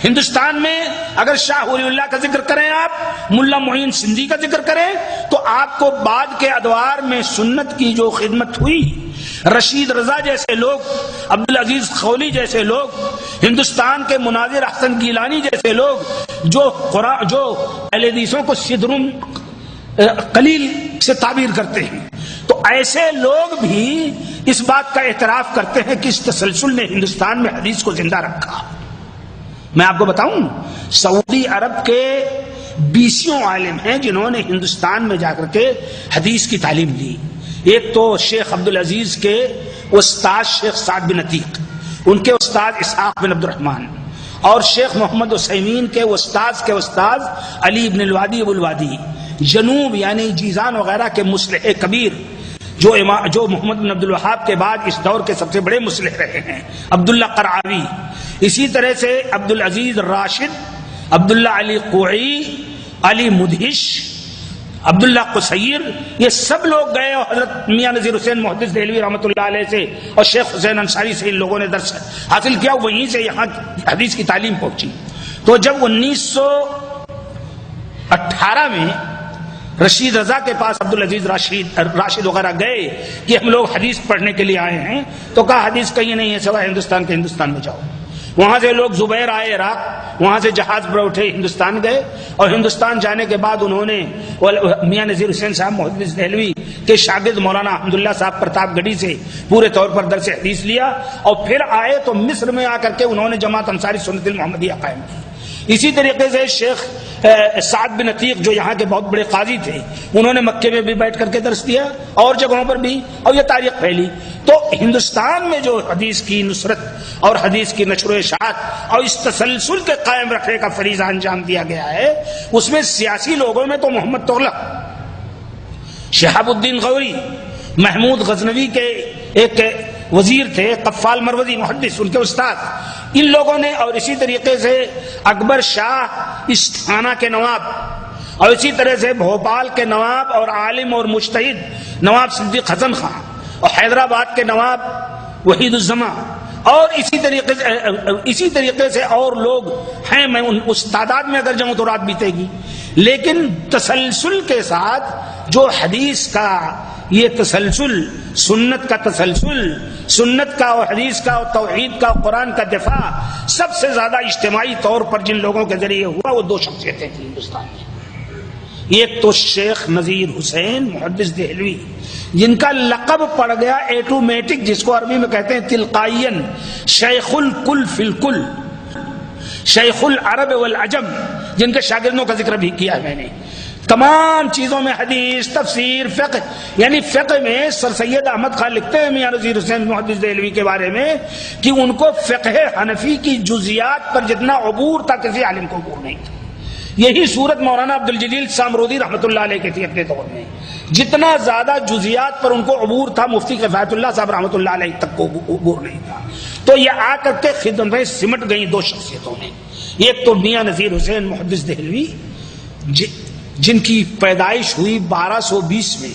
ہندوستان میں اگر شاہ ولی اللہ کا ذکر کریں، آپ ملا معین سندھی کا ذکر کریں، تو آپ کو بعد کے ادوار میں سنت کی جو خدمت ہوئی، رشید رضا جیسے لوگ، عبدالعزیز خولی جیسے لوگ، ہندوستان کے مناظر احسن گیلانی جیسے لوگ جو اہل حدیثوں کو صدرم قلیل سے تعبیر کرتے ہیں، تو ایسے لوگ بھی اس بات کا اعتراف کرتے ہیں کہ اس تسلسل نے ہندوستان میں حدیث کو زندہ رکھا۔ میں آپ کو بتاؤں، سعودی عرب کے 20 عالم ہیں جنہوں نے ہندوستان میں جا کر کے حدیث کی تعلیم لی۔ ایک تو شیخ عبدالعزیز کے استاد شیخ سعد بن عتیق، ان کے استاد اسحاق بن عبد الرحمن، اور شیخ محمد عثیمین کے استاد علی بن الوادی ابو الوادی، جنوب یعنی جیزان وغیرہ کے مصلح کبیر جو محمد بن عبد الوہاب کے بعد اس دور کے سب سے بڑے مصلح رہے ہیں، عبداللہ قرعاوی، اسی طرح سے عبدالعزیز راشد، عبداللہ علی قوعی، علی مدہش، عبداللہ قصیر، یہ سب لوگ گئے اور حضرت میاں نذیر حسین محدث دہلوی رحمۃ اللہ علیہ سے اور شیخ حسین انصاری سے ان لوگوں نے درس حاصل کیا، وہیں سے یہاں حدیث کی تعلیم پہنچی۔ تو جب 1918 میں رشید رضا کے پاس عبدالعزیز راشد وغیرہ گئے کہ ہم لوگ حدیث پڑھنے کے لیے آئے ہیں، تو کہا حدیث کہیں نہیں ہے سوائے ہندوستان کے، ہندوستان میں جاؤ۔ وہاں سے لوگ زبیر آئے عراق، وہاں سے جہاز پر اٹھے ہندوستان گئے، اور ہندوستان جانے کے بعد انہوں نے میاں نذیر حسین صاحب محدث دہلوی کے شاگرد مولانا حمداللہ صاحب پرتاپ گڑھی سے پورے طور پر درس حدیث لیا، اور پھر آئے تو مصر میں آ کر کے انہوں نے جماعت انصاری سنت المحمدیہ قائم کی۔ اسی طریقے سے شیخ سعد بن عتیق جو یہاں کے بہت بڑے قاضی تھے، انہوں نے مکے میں بھی بیٹھ کر کے درس دیا اور جگہوں پر بھی، اور یہ تاریخ پھیلی۔ تو ہندوستان میں جو حدیث کی نصرت اور حدیث کی نشر و اشاعت اور اس تسلسل کے قائم رکھنے کا فریضہ انجام دیا گیا ہے، اس میں سیاسی لوگوں میں تو محمد تغلق، شہاب الدین غوری، محمود غزنوی کے ایک وزیر تھے، قفال مروزی محدث ان کے استاد، ان لوگوں نے، اور اسی طریقے سے اکبر شاہ اس تھانہ کے نواب، اور اسی طرح سے بھوپال کے نواب اور عالم اور مجتہد نواب صدیق حسن خان، اور حیدرآباد کے نواب وحید الزماں، اور اسی طریقے سے اور لوگ ہیں، میں اس تعداد میں اگر جاؤں تو رات بیتے گی۔ لیکن تسلسل کے ساتھ جو حدیث کا یہ تسلسل، سنت کا تسلسل، سنت کا اور حدیث کا اور توحید کا اور قرآن کا دفاع سب سے زیادہ اجتماعی طور پر جن لوگوں کے ذریعے ہوا، وہ 2 شخصیتیں تھیں ہندوستان میں۔ ایک تو شیخ نذیر حسین محدث دہلوی، جن کا لقب پڑ گیا ایٹومیٹک، جس کو عربی میں کہتے ہیں تلقائین، شیخ الکل فی الکل، شیخ العرب والعجم، جن کے شاگردوں کا ذکر بھی کیا ہے میں نے۔ تمام چیزوں میں حدیث، تفسیر، فقہ، یعنی فقہ میں سر سید احمد خان لکھتے ہیں میاں نذیر حسین محدث دہلوی کے بارے میں کہ ان کو فقہ حنفی کی جزیات پر جتنا عبور تھا کسی عالم کو عبور نہیں تھا۔ یہی صورت مولانا عبدالجلیل سامرودی رحمۃ اللہ علیہ کی تھی اپنے دور میں، جتنا زیادہ جزیات پر ان کو عبور تھا مفتی کفایت اللہ صاحب رحمۃ اللہ علیہ تک کو عبور نہیں تھا۔ تو یہ آ کر کے خدمت میں سمٹ گئی 2 شخصیتوں میں، ایک تو میاں نذیر حسین محدث دہلوی جن کی پیدائش ہوئی 1220 میں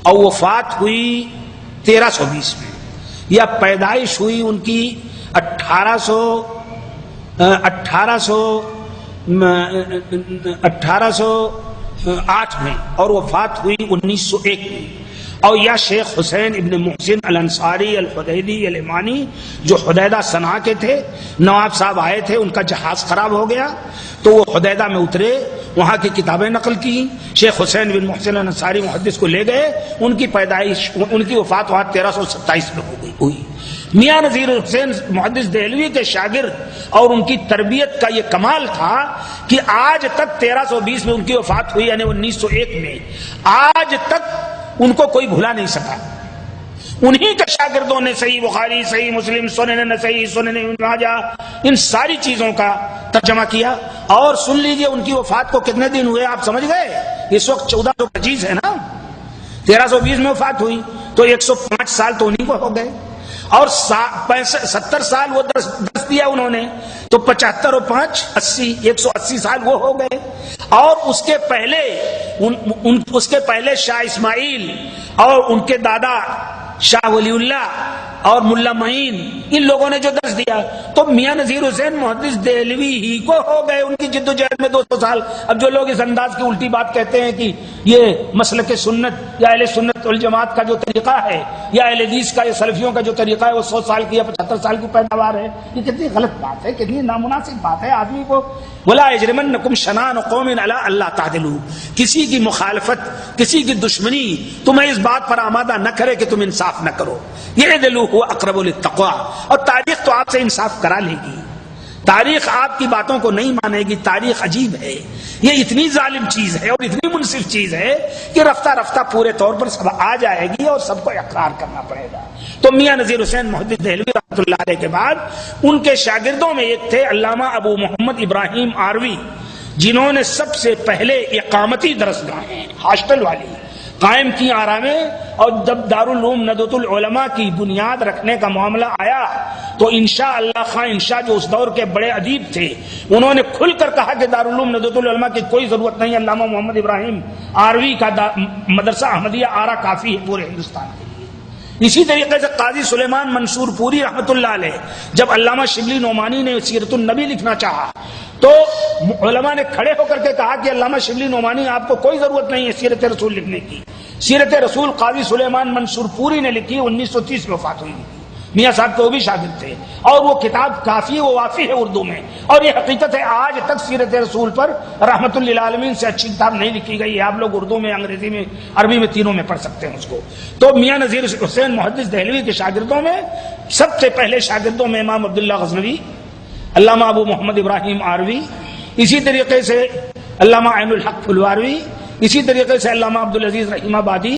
اور وفات ہوئی 1320 میں، یا پیدائش ہوئی ان کی 1808 میں اور وفات ہوئی 1901 میں، اور یا شیخ حسین ابن محسن الانصاری الحدیدی الامانی جو حدیدہ صنعاء کے تھے، نواب صاحب آئے تھے، ان کا جہاز خراب ہو گیا تو وہ حدیدہ میں اترے، وہاں کی کتابیں نقل کی، شیخ حسین بن محسن الانصاری محدث کو لے گئے، ان کی پیدائش، ان کی وفات 1327 میں ہو گئی ہوئی۔ میاں نذیر حسین محدث دہلوی کے شاگرد اور ان کی تربیت کا یہ کمال تھا کہ آج تک 1320 میں ان کی وفات ہوئی، یعنی 1901 میں، آج تک ان کو کوئی بھلا نہیں سکا۔ انہی کے شاگردوں نے صحیح بخاری، صحیح مسلم، سنن نسائی، سنن ابن ماجہ، ان ساری چیزوں کا ترجمہ کیا۔ اور سن لیجئے ان کی وفات کو کتنے دن ہوئے آپ سمجھ گئے؟ اس وقت 1425 ہے نا، 1320 میں وفات ہوئی تو 105 سال تو انہی کو ہو گئے، اور 70 سال وہ درس دیا انہوں نے، تو 75 اور 5 80، 180 سال وہ ہو گئے۔ اور اس کے پہلے شاہ اسماعیل اور ان کے دادا شاہ ولی اللہ اور ملا معین، ان لوگوں نے جو درس دیا، تو میاں نذیر حسین محدث دہلوی ہی کو ہو گئے ان کی جدوجہد میں 200 سال۔ اب جو لوگ اس انداز کی الٹی بات کہتے ہیں کہ یہ مسلک سنت یا اہل سنت والجماعت کا جو طریقہ ہے یا اہل حدیث کا یا سلفیوں کا جو طریقہ ہے وہ 100 سال کی یا 75 سال کی پیداوار ہے، یہ کتنی غلط بات ہے، کتنی نامناسب بات ہے۔ آدمی کو وَلَا يَجْرِمَنَّكُمْ شَنَآنُ قَوْمٍ عَلَىٰ أَلَّا تَعْدِلُوا، کسی کی مخالفت، کسی کی دشمنی تمہیں اس بات پر آمادہ نہ کرے کہ تم انصاف نہ کرو۔ اعدلوا هو اقرب للتقویٰ، اور تاریخ تو آپ سے انصاف کرا لے گی، تاریخ آپ کی باتوں کو نہیں مانے گی۔ تاریخ عجیب ہے، یہ اتنی ظالم چیز ہے اور اتنی منصف چیز ہے کہ رفتہ رفتہ پورے طور پر سب آ جائے گی اور سب کو اقرار کرنا پڑے گا۔ تو میاں نذیر حسین محدث دہلوی رحمۃ اللہ علیہ کے بعد ان کے شاگردوں میں ایک تھے علامہ ابو محمد ابراہیم آروی، جنہوں نے سب سے پہلے اقامتی درسگاہیں ہاسٹل والی قائم کی آرا میں، اور جب دارالعلوم ندوۃ العلماء کی بنیاد رکھنے کا معاملہ آیا تو انشاء اللہ خان انشاء جو اس دور کے بڑے ادیب تھے انہوں نے کھل کر کہا کہ دارالعلوم ندوۃ العلماء کی کوئی ضرورت نہیں، علامہ محمد ابراہیم آروی کا مدرسہ احمدیہ آرا کافی ہے پورے ہندوستان کے لیے۔ اسی طریقے سے قاضی سلیمان منصور پوری رحمۃ اللہ علیہ، جب علامہ شبلی نعمانی نے سیرت النبی لکھنا چاہا تو علماء نے کھڑے ہو کر کے کہا کہ علامہ شبلی نعمانی آپ کو کوئی ضرورت نہیں ہے سیرت رسول لکھنے کی۔ سیرت رسول قاضی سلیمان منصور پوری نے لکھی، 1930 میں وفات ہوئی۔ میاں صاحب کے وہ بھی شاگرد تھے، اور وہ کتاب کافی و وافی ہے اردو میں، اور یہ حقیقت ہے آج تک سیرت رسول پر رحمت للعالمین سے اچھی کتاب نہیں لکھی گئی ہے۔ آپ لوگ اردو میں، انگریزی میں، عربی میں، تینوں میں پڑھ سکتے ہیں اس کو۔ تو میاں نذیر حسین محدث دہلوی کے شاگردوں میں سب سے پہلے شاگردوں میں امام عبداللہ غزنوی، علامہ ابو محمد ابراہیم آروی، اسی طریقے سے علامہ عین الحق پھلواروی، اسی طریقے سے علامہ عبدالعزیز رحیم آبادی،